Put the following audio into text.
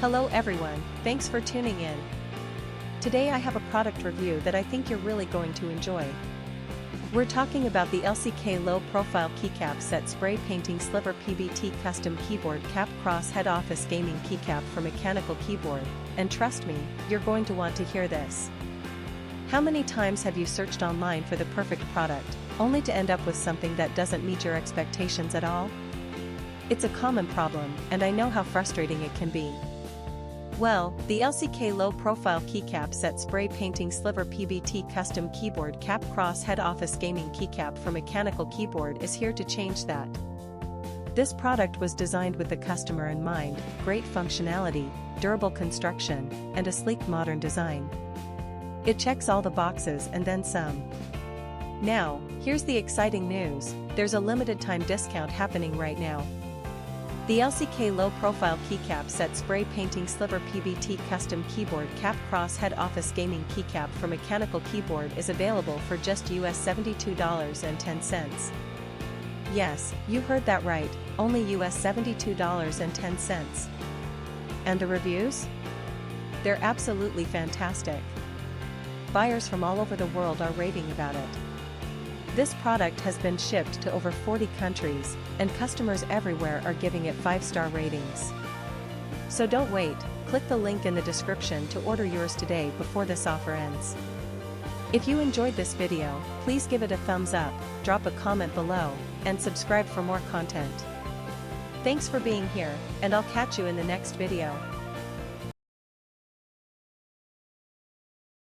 Hello everyone, thanks for tuning in. Today I have a product review that I think you're really going to enjoy. We're talking about the LCK Low Profile Keycap Set Spray Painting Sliver PBT Custom Keyboard Cap Cross Head Office Gaming Keycap for Mechanical Keyboard, and trust me, you're going to want to hear this. How many times have you searched online for the perfect product, only to end up with something that doesn't meet your expectations at all? It's a common problem, and I know how frustrating it can be. Well, the LCK Low Profile Keycap Set Spray Painting Sliver PBT Custom Keyboard Cap Cross Head Office Gaming Keycap for Mechanical Keyboard is here to change that. This product was designed with the customer in mind: great functionality, durable construction, and a sleek modern design. It checks all the boxes and then some. Now, here's the exciting news: there's a limited time discount happening right now. The LCK Low Profile Keycap Set Spray Painting Sliver PBT Custom Keyboard Cap Cross Head Office Gaming Keycap for Mechanical Keyboard is available for just US $72.10. Yes, you heard that right, only US $72.10. And the reviews? They're absolutely fantastic. Buyers from all over the world are raving about it. This product has been shipped to over 40 countries, and customers everywhere are giving it 5-star ratings. So don't wait, click the link in the description to order yours today before this offer ends. If you enjoyed this video, please give it a thumbs up, drop a comment below, and subscribe for more content. Thanks for being here, and I'll catch you in the next video.